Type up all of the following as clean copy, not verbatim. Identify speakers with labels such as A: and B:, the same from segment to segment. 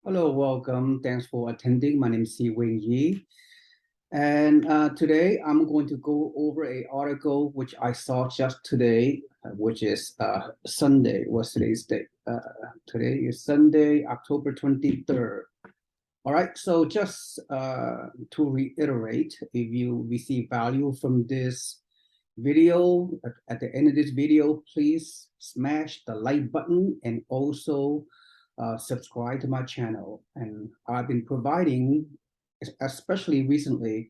A: Hello, welcome. Thanks for attending. My name is Si Wing Yi. And today I'm going to go over an article which I saw just today, which is Sunday. What's today's date? Today is Sunday, October 23rd. All right, so just to reiterate, if you receive value from this video, at the end of this video, please smash the like button and also subscribe to my channel. And I've been providing, especially recently,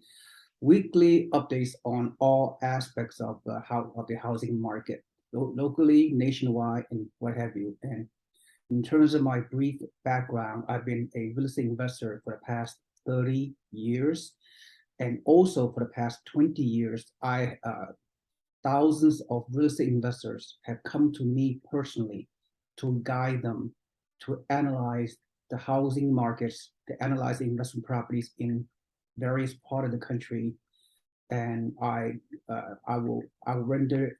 A: weekly updates on all aspects of the housing market, locally, nationwide, and what have you. And in terms of my brief background, I've been a real estate investor for the past 30 years. And also for the past 20 years, thousands of real estate investors have come to me personally to guide them to analyze the housing markets, to analyze investment properties in various parts of the country. And I will render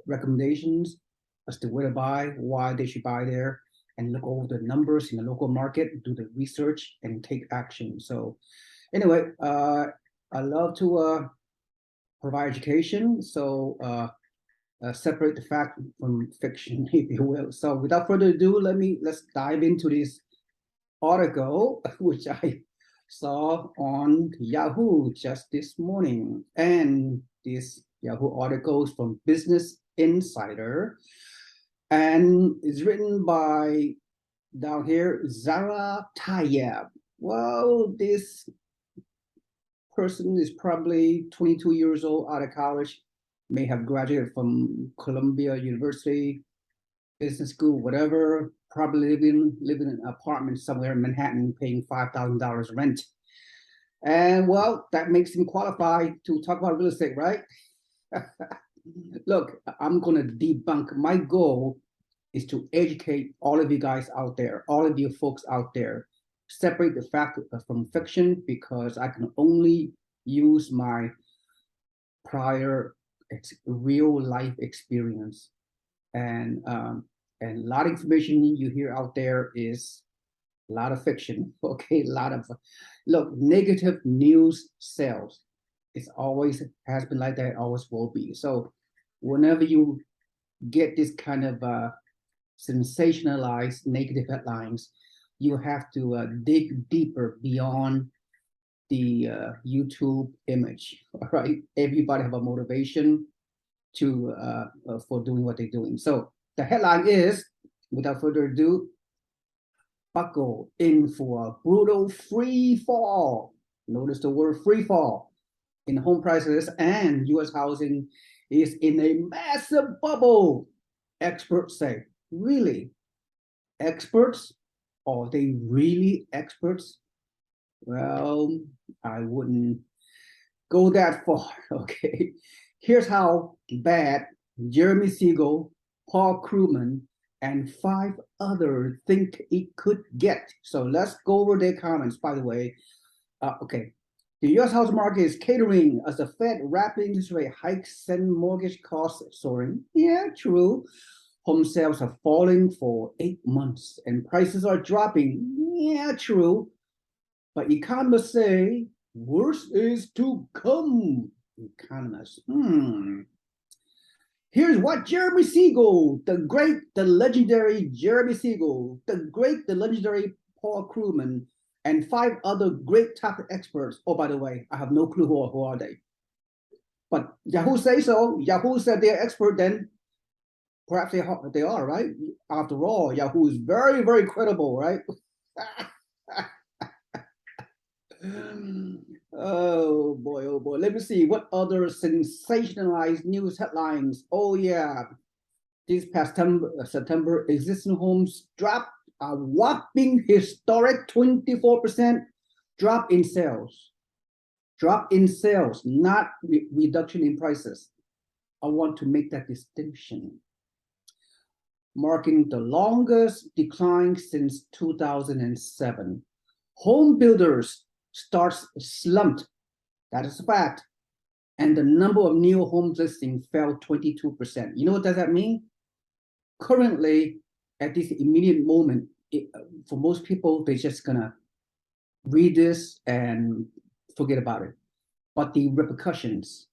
A: recommendations as to where to buy, why they should buy there, and look over the numbers in the local market, do the research, and take action. So anyway, I love to provide education. So separate the fact from fiction, if you will. So without further ado, let's dive into this article, which I saw on Yahoo just this morning. And this Yahoo article is from Business Insider, and it's written by, down here, Zara Tayeb. Well, this person is probably 22 years old, out of college, may have graduated from Columbia University, business school, whatever, probably living in an apartment somewhere in Manhattan, paying $5,000 rent. And well, that makes him qualified to talk about real estate, right? Look, I'm going to debunk. My goal is to educate all of you guys out there, all of you folks out there, separate the fact from fiction, because I can only use my prior real life experience. And a lot of information you hear out there is a lot of fiction. Okay, a lot of, look, negative news sells. It's always has been like that, always will be. So whenever you get this kind of sensationalized negative headlines, you have to dig deeper beyond the YouTube image. All right, everybody have a motivation to for doing what they're doing. So the headline is, without further ado, buckle in for a brutal free fall. Notice the word free fall in home prices, and U.S. housing is in a massive bubble. Experts say, really? Experts? Are they really experts? Well, I wouldn't go that far, okay? Here's how bad Jeremy Siegel, Paul Krugman, and 5 others think it could get. So let's go over their comments, by the way. Okay, the U.S. housing market is catering as the Fed rapid interest rate hikes send mortgage costs soaring. Yeah, true. Home sales are falling for 8 months and prices are dropping. Yeah, true. But economists say worse is to come. Economists. Here's what Jeremy Siegel, the legendary Jeremy Siegel, the legendary Paul Krugman, and 5 other great top experts. Oh, by the way, I have no clue who are they. But Yahoo say so. Yahoo said they're expert, then perhaps they are, right? After all, Yahoo is very, very credible, right? Oh boy, oh boy. Let me see what other sensationalized news headlines. Oh yeah, this past September, existing homes dropped a whopping historic 24% drop in sales. Drop in sales, not reduction in prices. I want to make that distinction. Marking the longest decline since 2007. Home builders starts slumped. That is a fact. And the number of new home listings fell 22%. You know what does that mean? Currently, at this immediate moment, for most people, they're just gonna read this and forget about it. But the repercussions,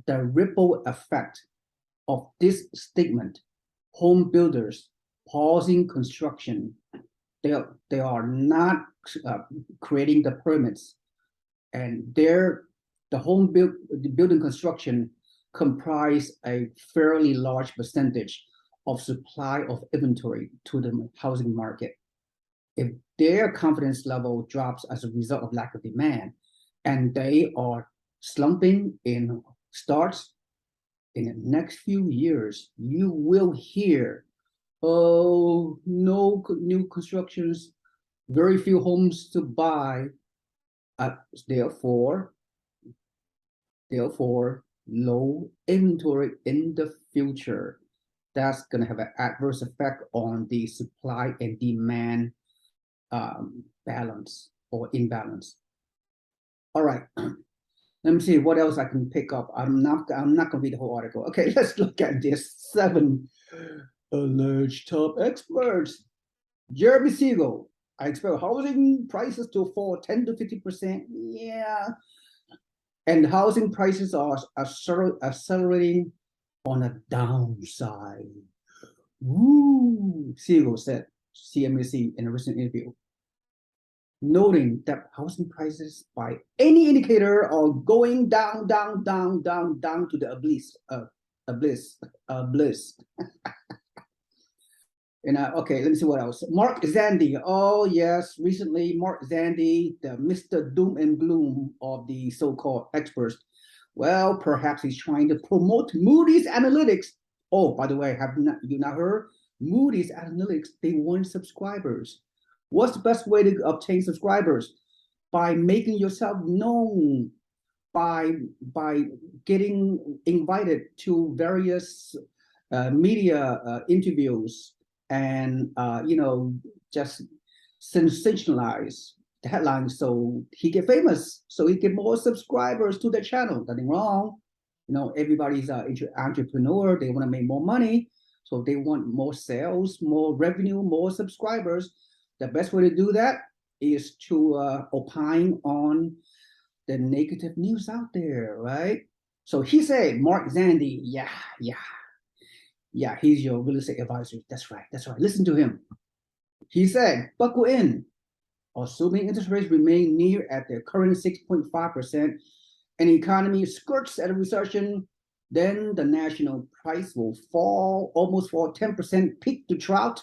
A: the ripple effect of this statement, home builders pausing construction, they are not creating the permits, and the building construction comprise a fairly large percentage of supply of inventory to the housing market. If their confidence level drops as a result of lack of demand, and they are slumping in starts, in the next few years, you will hear, oh, no new constructions, very few homes to buy. Uh, therefore, therefore, low inventory in the future. That's going to have an adverse effect on the supply and demand balance or imbalance. All right. Let me see what else I can pick up. I'm not going to read the whole article. Okay, let's look at this 7 alleged top experts. Jeremy Siegel, I expect housing prices to fall 10 to 50%. Yeah. And housing prices are accelerating on a downside. Woo, Siegel said, CNBC in a recent interview, noting that housing prices by any indicator are going down, down, down, down, down to the abyss. And okay, let me see what else. Mark Zandi. Oh yes, recently Mark Zandi, the Mr. Doom and Gloom of the so-called experts. Well, perhaps he's trying to promote Moody's Analytics. Oh, by the way, have you not heard? Moody's Analytics, they want subscribers. What's the best way to obtain subscribers? By making yourself known, by getting invited to various media interviews, and just sensationalize the headlines so he get famous, so he get more subscribers to the channel. Nothing wrong. Everybody's an entrepreneur. They want to make more money, so they want more sales, more revenue, more subscribers. The best way to do that is to opine on the negative news out there, right? So he said, Mark Zandi, yeah, he's your real estate advisor. That's right. Listen to him. He said, buckle in. Assuming interest rates remain near at their current 6.5%, and the economy skirts at a recession, then the national price will almost fall 10% peak to trough.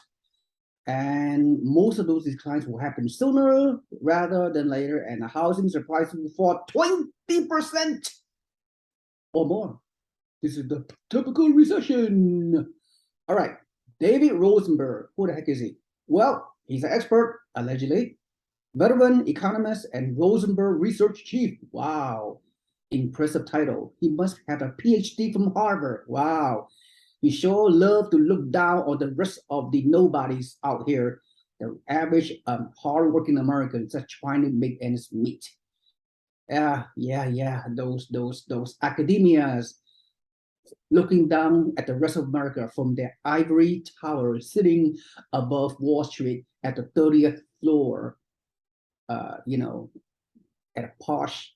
A: And most of those declines will happen sooner rather than later, and the housing price will fall 20% or more. This is the typical recession. All right, David Rosenberg. Who the heck is he? Well, he's an expert, allegedly, veteran economist and Rosenberg research chief. Wow, impressive title. He must have a PhD from Harvard. Wow. He sure love to look down on the rest of the nobodies out here, the average hardworking Americans just trying to make ends meet. Yeah. Those academias looking down at the rest of America from their ivory tower, sitting above Wall Street at the 30th floor, at a posh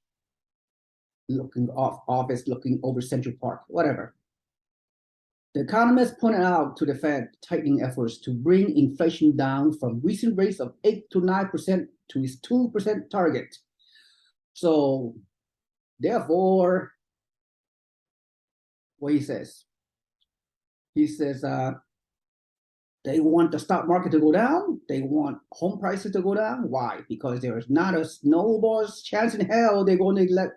A: looking office looking over Central Park, whatever. The economists pointed out to the Fed tightening efforts to bring inflation down from recent rates of 8 to 9% to its 2% target. So, therefore, what he says, they want the stock market to go down. They want home prices to go down. Why? Because there is not a snowball's chance in hell they're going to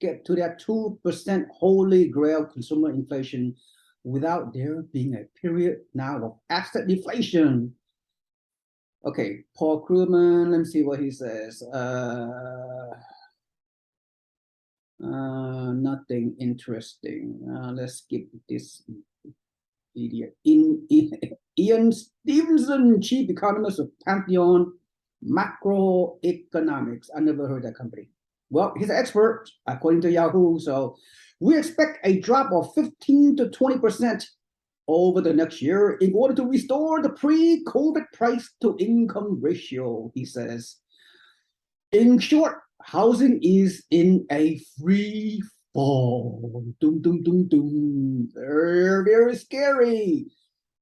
A: get to that 2% holy grail consumer inflation without there being a period now of asset deflation. Okay, Paul Krugman, let me see what he says. Nothing interesting. Let's skip this idiot. Ian Stevenson, chief economist of Pantheon Macroeconomics. I never heard that company. Well, he's an expert, according to Yahoo. So we expect a drop of 15 to 20% over the next year in order to restore the pre-COVID price to income ratio, he says. In short, housing is in a free fall. Doom, doom, doom, doom. Very, very scary.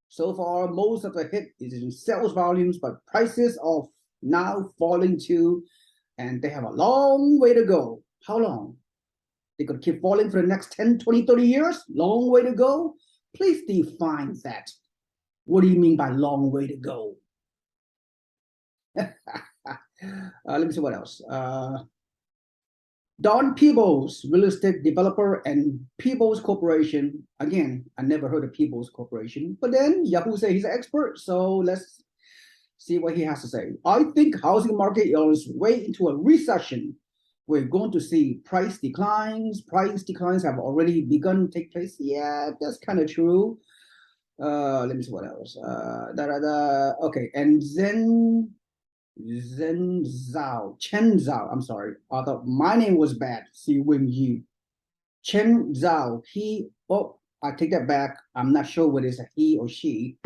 A: So far, most of the hit is in sales volumes, but prices are now falling too, and they have a long way to go. How long? They could keep falling for the next 10, 20, 30 years? Long way to go? Please define that. What do you mean by long way to go? Let me see what else. Don Peebles, real estate developer and Peebles Corporation. Again, I never heard of Peebles Corporation, but then Yahoo said he's an expert. So let's see what he has to say. I think housing market is on its way into a recession. We're going to see price declines. Price declines have already begun to take place. Yeah, that's kind of true. Let me see what else. Okay, and then Chen Zhao, I'm sorry. I thought my name was bad. Si Wing Yi. Chen Zhao, I take that back. I'm not sure whether it's a he or she.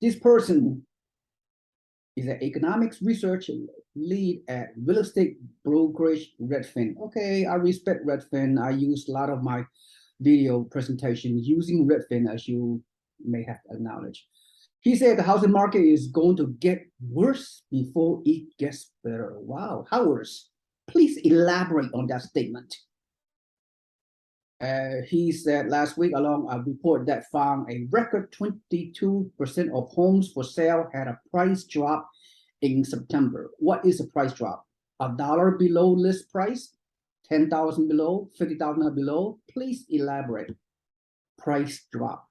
A: This person is an economics research lead at real estate brokerage Redfin. Okay, I respect Redfin. I use a lot of my video presentation using Redfin, as you may have acknowledged. He said the housing market is going to get worse before it gets better. Wow, how worse? Please elaborate on that statement. He said last week, along a report that found a record 22% of homes for sale had a price drop in September. What is a price drop? $1 below list price? 10,000 below? 50,000 below? Please elaborate. Price drop.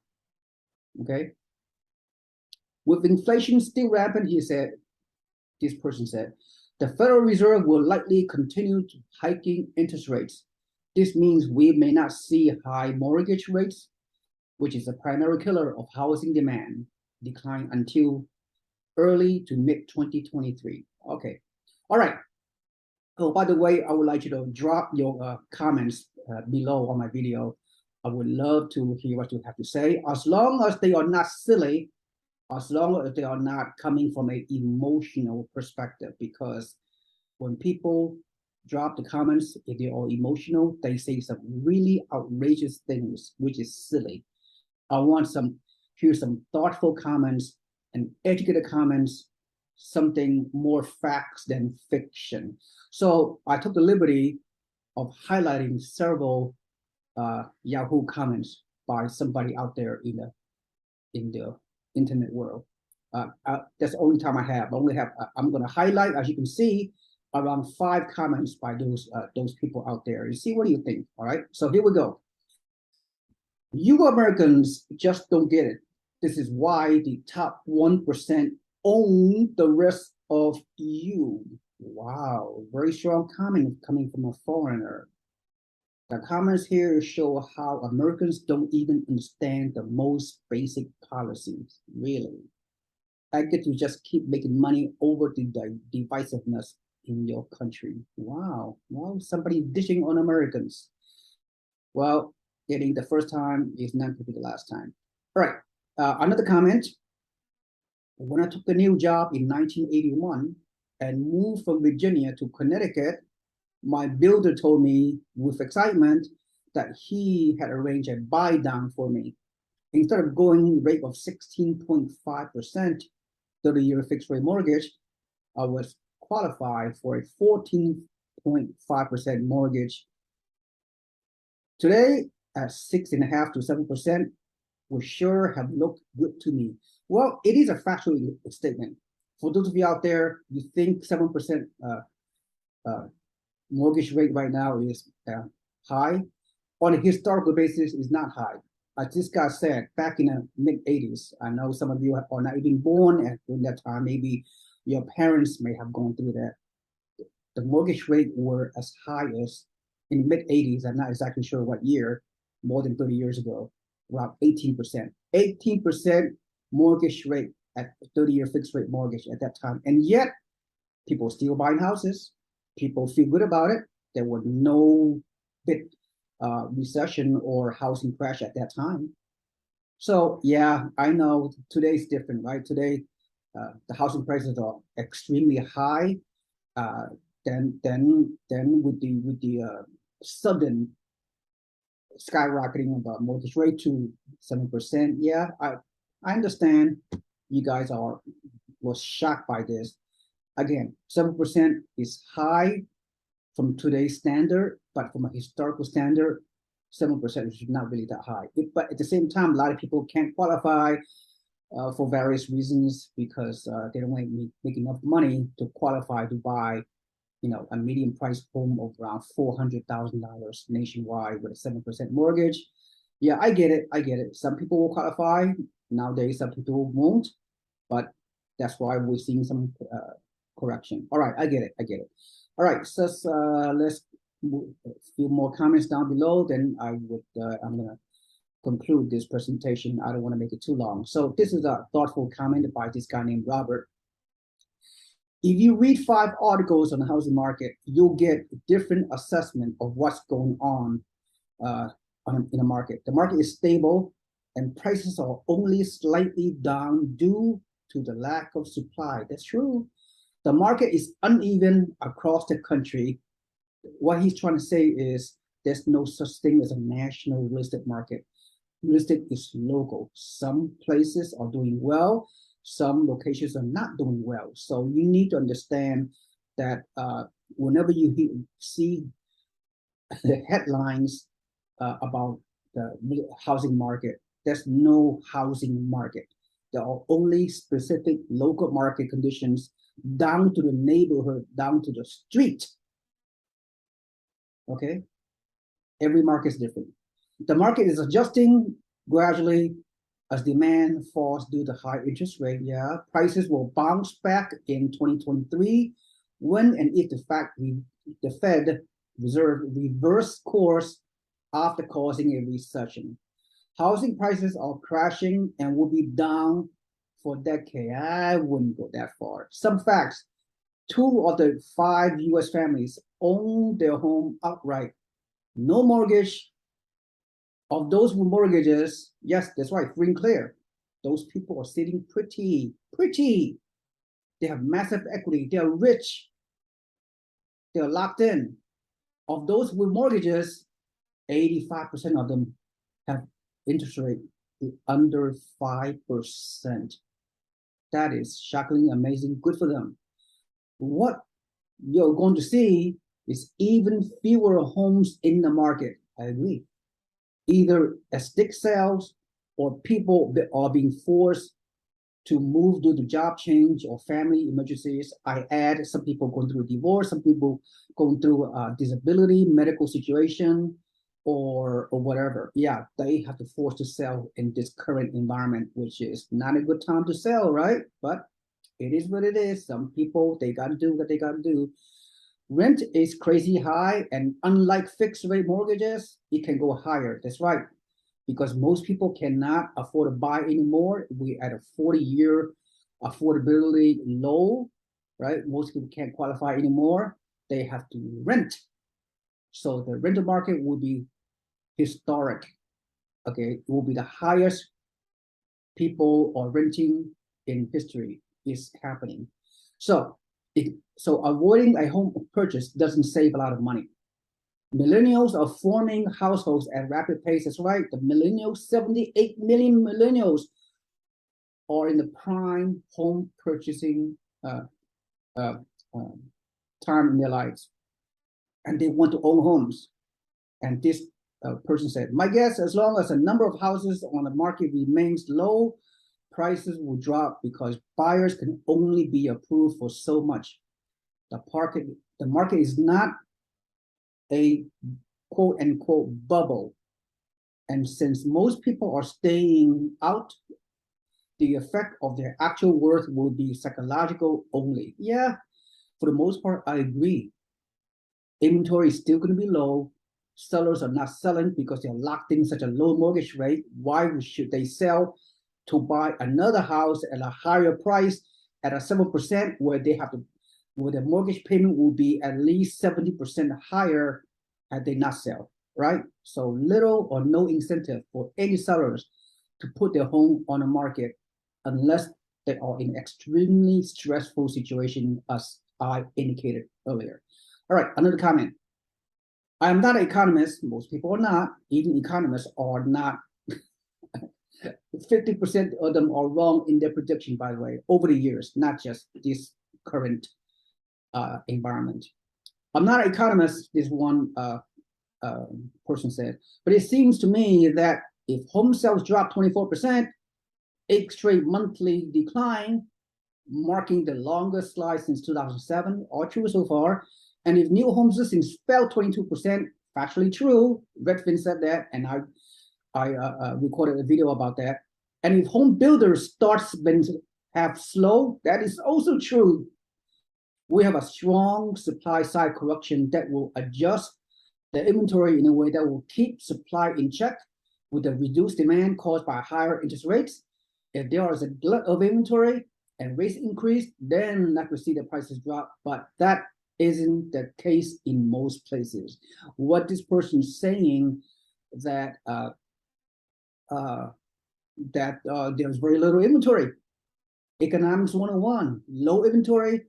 A: Okay. With inflation still rampant, this person said, the Federal Reserve will likely continue to hiking interest rates. This means we may not see high mortgage rates, which is a primary killer of housing demand, decline until early to mid 2023. Okay. All right. Oh, by the way, I would like you to drop your comments below on my video. I would love to hear what you have to say, as long as they are not silly, as long as they are not coming from an emotional perspective, because when people drop the comments, if they are emotional, they say some really outrageous things, which is silly. I want hear some thoughtful comments and educated comments, something more facts than fiction. So I took the liberty of highlighting several Yahoo comments by somebody out there in the internet world. That's the only time I have. I'm going to highlight, as you can see, around 5 comments by those people out there. You see, what do you think? All right. So here we go. You Americans just don't get it. This is why the top 1% own the rest of you. Wow, very strong comment coming from a foreigner. The comments here show how Americans don't even understand the most basic policies, really. I get to just keep making money over the divisiveness in your country. Wow, somebody dishing on Americans. Well, getting the first time is not going to be the last time. All right, another comment. When I took the new job in 1981 and moved from Virginia to Connecticut, my builder told me with excitement that he had arranged a buy down for me. Instead of going rate of 16.5%, 30-year fixed rate mortgage, I was qualified for a 14.5% mortgage. Today, at 6.5% to 7%, would sure have looked good to me. Well, it is a factual statement. For those of you out there, you think 7% mortgage rate right now is high. On a historical basis, is not high. As this guy said, back in the mid-80s, I know some of you are not even born at that time. Maybe your parents may have gone through that. The mortgage rate were as high as in the mid-80s. I'm not exactly sure what year, more than 30 years ago, around 18%. 18% mortgage rate at 30-year fixed rate mortgage at that time. And yet, people still buying houses. People feel good about it. There were no big recession or housing crash at that time. So yeah, I know today's different, right? Today, the housing prices are extremely high. Uh, then with the sudden skyrocketing of the mortgage rate to 7%. Yeah, I understand you guys was shocked by this. Again, 7% is high from today's standard, but from a historical standard, 7% is not really that high. But at the same time, a lot of people can't qualify for various reasons because they don't make enough money to qualify to buy, a medium price home of around $400,000 nationwide with a 7% mortgage. Yeah, I get it. I get it. Some people will qualify nowadays. Some people won't, but that's why we're seeing some correction. All right, I get it. I get it. All right, so let's a few more comments down below. Then I'm gonna conclude this presentation. I don't want to make it too long. So this is a thoughtful comment by this guy named Robert. If you read 5 articles on the housing market, you'll get a different assessment of what's going on in the market. The market is stable and prices are only slightly down due to the lack of supply. That's true. The market is uneven across the country. What he's trying to say is there's no such thing as a national real estate market. Real estate is local. Some places are doing well, some locations are not doing well. So you need to understand that whenever you see the headlines about the housing market, there's no housing market. There are only specific local market conditions down to the neighborhood, down to the street. Okay? Every market is different. The market is adjusting gradually as demand falls due to high interest rate. Yeah, prices will bounce back in 2023 when and if the Fed Reserve reverse course after causing a recession. Housing prices are crashing and will be down for a decade. I wouldn't go that far. Some facts: 2 of the 5 U.S. families own their home outright, no mortgage. Of those with mortgages, yes, that's right, free and clear. Those people are sitting pretty. They have massive equity. They're rich. They're locked in. Of those with mortgages, 85% of them have interest rate under 5%. That is shockingly amazing. Good for them. What you're going to see is even fewer homes in the market. I agree. Either as stick sales or people that are being forced to move due to job change or family emergencies. I add some people going through divorce, some people going through disability, medical situation, or whatever. Yeah, they have to force to sell in this current environment, which is not a good time to sell, right? But it is what it is. Some people, they got to do what they got to do. Rent is crazy high, and unlike fixed rate mortgages, it can go higher. That's right, because most people cannot afford to buy anymore. We at a 40-year affordability low, right? Most people can't qualify anymore. They have to rent. So the rental market will be historic. Okay, it will be the highest people are renting in history is happening. So avoiding a home purchase doesn't save a lot of money. Millennials are forming households at rapid pace. That's right. The millennials, 78 million millennials are in the prime home purchasing time in their lives. And they want to own homes. And this person said, my guess, as long as the number of houses on the market remains low, prices will drop because buyers can only be approved for so much. The market is not a quote unquote bubble. And since most people are staying out, the effect of their actual worth will be psychological only. Yeah, for the most part, I agree. Inventory is still going to be low. Sellers are not selling because they're locked in such a low mortgage rate. Why should they sell to buy another house at a higher price at a 7% where the mortgage payment will be at least 70% higher had they not sell? right? So little or no incentive for any sellers to put their home on the market unless they are in extremely stressful situation, as I indicated earlier. All right, another comment. I'm not an economist. Most people are not. Even economists are not. 50% of them are wrong in their prediction, by the way, over the years, not just this current environment. I'm not an economist, this one person said, but it seems to me that if home sales drop 24%, 8 straight monthly decline, marking the longest slide since 2007, all true so far. And if new home listings fell 22%, factually true, Redfin said that, and I recorded a video about that. And if home builders starts been have slow, that is also true. We have a strong supply side correction that will adjust the inventory in a way that will keep supply in check with the reduced demand caused by higher interest rates. If there is a glut of inventory and rates increase, then I could see the prices drop, but that isn't the case in most places. What this person is saying that there's very little inventory. Economics 101, low inventory,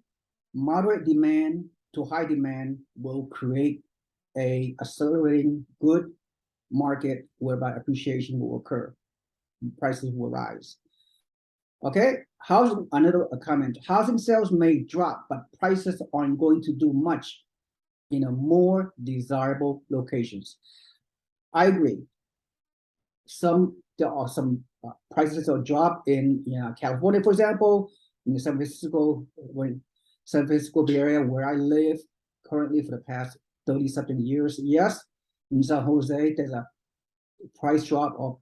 A: moderate demand to high demand will create a accelerating good market whereby appreciation will occur, prices will rise. Okay, housing, another comment. Housing sales may drop, but prices aren't going to do much in a more desirable locations. I agree. There are some prices will drop in California, for example, in the San Francisco Bay Area where I live currently for the past 30 something years. Yes, in San Jose, there's a price drop of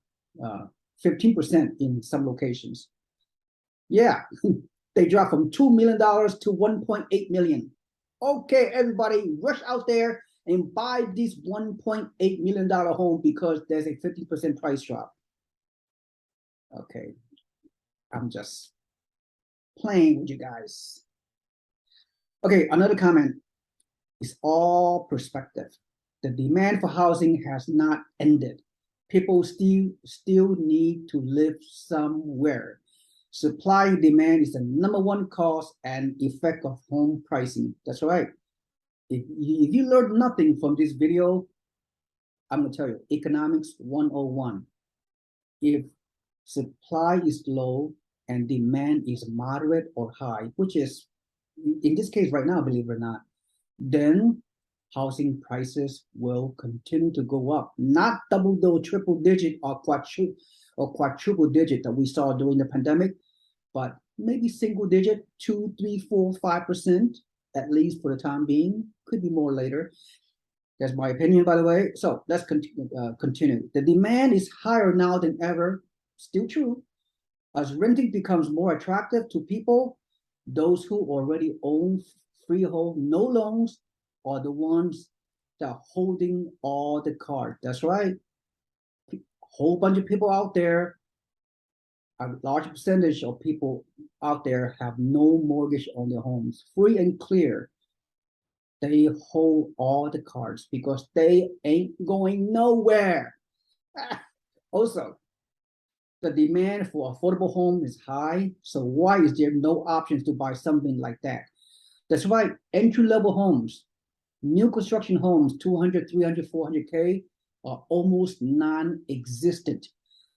A: 15% in some locations. Yeah, they dropped from $2 million to $1.8 million. Okay, everybody, rush out there and buy this $1.8 million home because there's a 50% price drop. Okay, I'm just playing with you guys. Okay, another comment. It's all perspective. The demand for housing has not ended. People still need to live somewhere. Supply and demand is the number one cause and effect of home pricing. That's right. If you learned nothing from this video, I'm going to tell you, economics 101. If supply is low and demand is moderate or high, which is in this case right now, believe it or not, then housing prices will continue to go up. Not double, triple digit or quadruple digit that we saw during the pandemic, but maybe single digit, 2, 3, 4, 5%, at least for the time being. Could be more later. That's my opinion, by the way. So let's continue. The demand is higher now than ever. Still true. As renting becomes more attractive to people, those who already own freehold, no loans, are the ones that are holding all the cards. That's right. A whole bunch of people out there, a large percentage of people out there have no mortgage on their homes, free and clear. They hold all the cards because they ain't going nowhere. Also, the demand for affordable home is high, so why is there no options to buy something like that? That's right, entry-level homes, new construction homes, 200, 300, 400K are almost non-existent.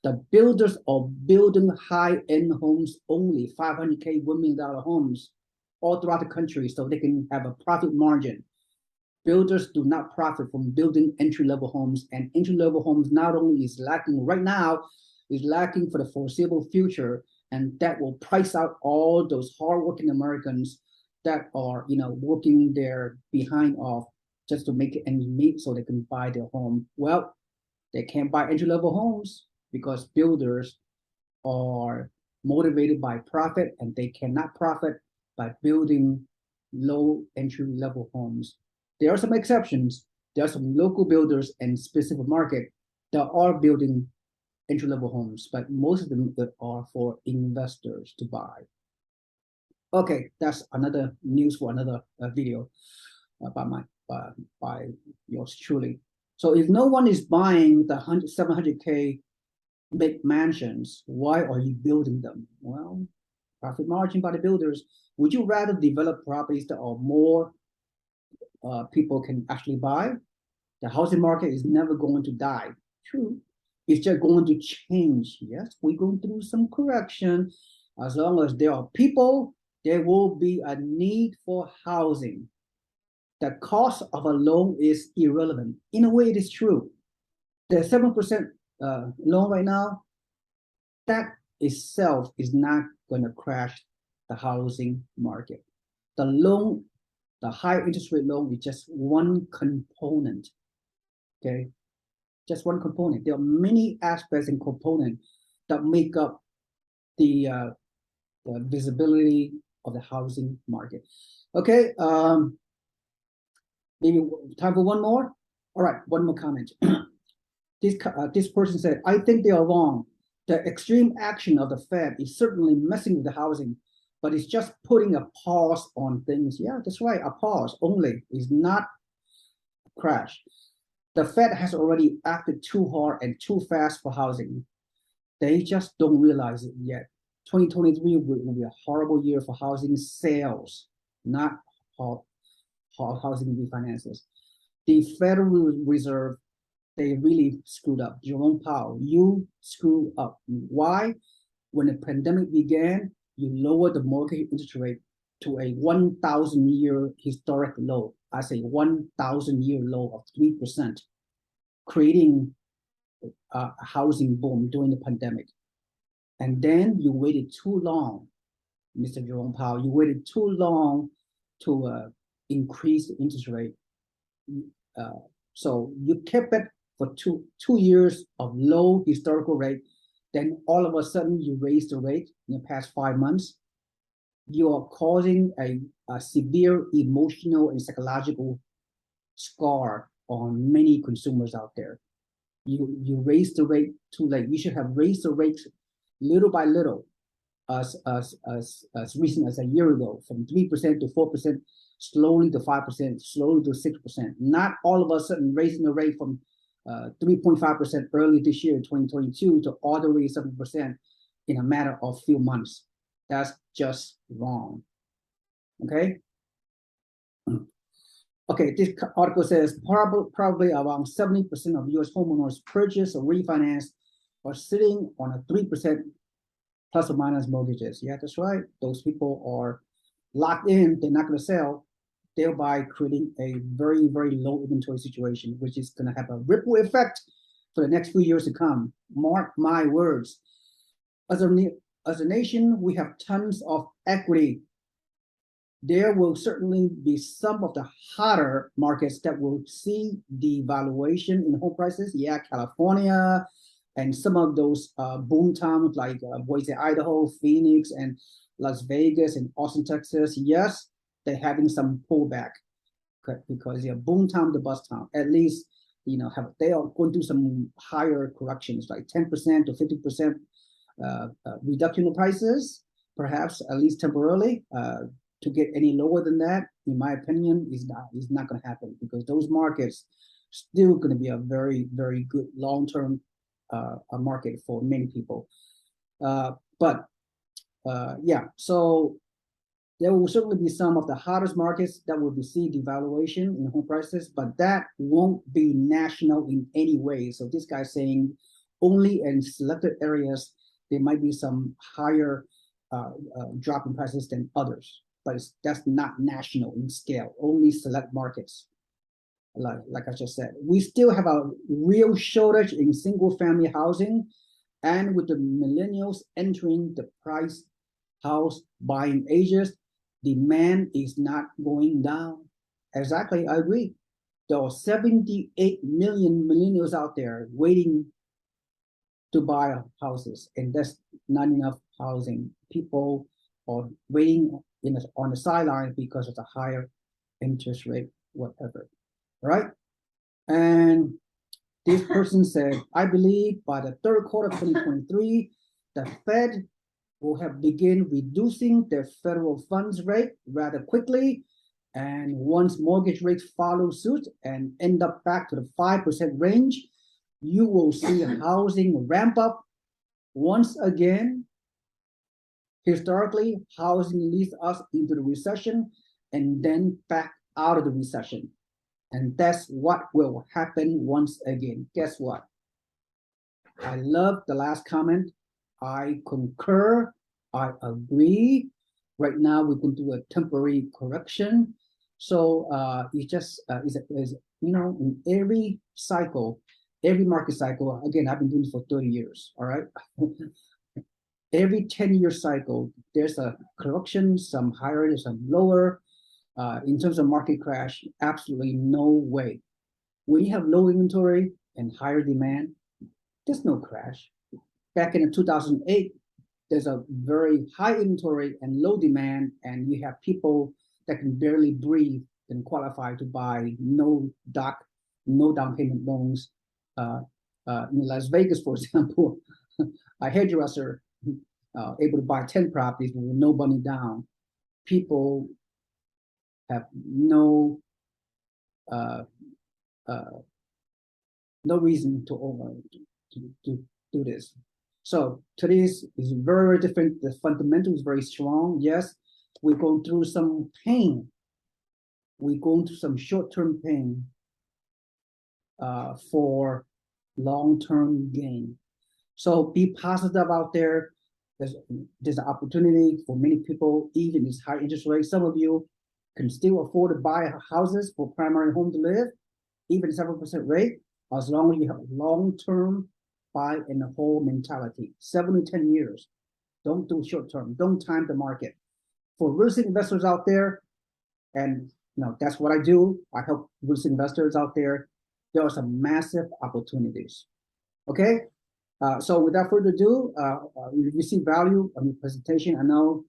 A: The builders are building high-end homes only, 500K, $1 million homes all throughout the country so they can have a profit margin. Builders do not profit from building entry-level homes, and entry-level homes not only is lacking right now, is lacking for the foreseeable future, and that will price out all those hardworking Americans that are, working their behind off just to make ends meet so they can buy their home. Well, they can't buy entry-level homes because builders are motivated by profit, and they cannot profit by building low entry-level homes. There are some exceptions. There are some local builders and specific market that are building entry-level homes, but most of them are for investors to buy. Okay, that's another news for another video by yours truly. So if no one is buying the 700K big mansions, why are you building them? Well, profit margin by the builders. Would you rather develop properties that are more people can actually buy? The housing market is never going to die. True. It's just going to change. Yes, we're going through some correction. As long as there are people, there will be a need for housing. The cost of a loan is irrelevant. In a way, it is true. The 7% loan right now, that itself is not going to crash the housing market. The loan, the high interest rate loan is just one component. Okay, just one component. There are many aspects and components that make up the visibility of the housing market. Okay, maybe time for one more. All right, one more comment. This person said, I think they are wrong. The extreme action of the Fed is certainly messing with the housing, but it's just putting a pause on things. Yeah, that's right. A pause only is not a crash. The Fed has already acted too hard and too fast for housing. They just don't realize it yet. 2023 will be a horrible year for housing sales, not housing refinances. The Federal Reserve, they really screwed up. Jerome Powell, you screwed up. Why? When the pandemic began, you lowered the mortgage interest rate to a 1,000-year historic low. I say 1,000-year low of 3%, creating a housing boom during the pandemic. And then you waited too long, Mr. Jerome Powell. You waited too long to increase the interest rate. So you kept it for two years of low historical rate. Then all of a sudden you raise the rate in the past 5 months. You are causing a severe emotional and psychological scar on many consumers out there. You raise the rate too late. You should have raised the rates little by little, as recent as a year ago, from 3% to 4%, slowly to 5%, slowly to 6%. Not all of a sudden raising the rate from 3.5% early this year, 2022, to all the way 7% in a matter of few months. That's just wrong. Okay. Okay, this article says probably around 70% of U.S. homeowners purchase or refinance are sitting on a 3% plus or minus mortgages. Yeah, that's right. Those people are locked in. They're not going to sell, thereby creating a very, very low inventory situation, which is going to have a ripple effect for the next few years to come. Mark my words. As a nation, we have tons of equity. There will certainly be some of the hotter markets that will see devaluation in home prices. Yeah, California and some of those boom towns like Boise, Idaho, Phoenix, and Las Vegas and Austin, Texas. Yes, they're having some pullback because they're boom town to bust town. At least, they are going through some higher corrections, like 10% to 50% reduction in prices, perhaps at least temporarily. To get any lower than that, in my opinion, is not going to happen, because those markets still going to be a very, very good long-term market for many people. Yeah, so there will certainly be some of the hottest markets that will see devaluation in home prices, but that won't be national in any way. So this guy's saying only in selected areas there might be some higher drop in prices than others, but that's not national in scale, only select markets. Like I just said, we still have a real shortage in single family housing, and with the millennials entering the price house buying ages, demand is not going down. Exactly, I agree. There are 78 million millennials out there waiting to buy houses, and that's not enough housing. People are waiting on the sidelines because of the higher interest rate, whatever. Right? And this person said, I believe by the third quarter of 2023, the Fed will have begun reducing their federal funds rate rather quickly. And once mortgage rates follow suit and end up back to the 5% range, you will see housing ramp up once again. Historically, housing leads us into the recession and then back out of the recession. And that's what will happen once again. Guess what? I love the last comment. I concur. I agree. Right now, we're going to do a temporary correction. So it just is in every cycle, every market cycle. Again, I've been doing this for 30 years. All right. Every 10-year cycle, there's a correction, some higher, some lower. In terms of market crash, absolutely no way. When you have low inventory and higher demand, there's no crash. Back in 2008, there's a very high inventory and low demand, and you have people that can barely breathe and qualify to buy no down payment loans. In Las Vegas, for example, a hairdresser able to buy 10 properties with no money down. People have no reason to do this. So today's is very different. The fundamental is very strong. Yes, we're going through some pain. We're going through some short-term pain for long-term gain. So be positive out there. There's an opportunity for many people, even these high interest rates. Some of you can still afford to buy houses for primary home to live, even 7% rate, as long as you have a long-term buy and hold mentality, 7 to 10 years. Don't do short-term. Don't time the market. For real estate investors out there, and that's what I do. I help real estate investors out there. There are some massive opportunities. Okay. So without further ado, if you see value on the presentation, I know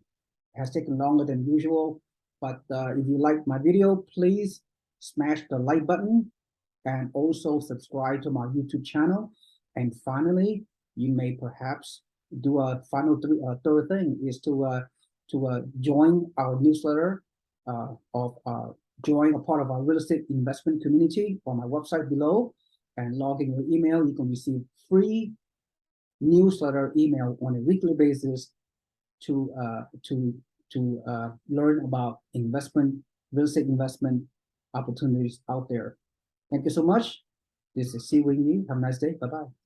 A: it has taken longer than usual, but if you like my video, please smash the like button and also subscribe to my YouTube channel. And finally, you may perhaps do a final third thing is to join our newsletter join a part of our real estate investment community on my website below, and log in your email. You can receive free newsletter email on a weekly basis to learn about real estate investment opportunities out there. Thank you so much. This is Si Wing Yi. Have a nice day. Bye-bye.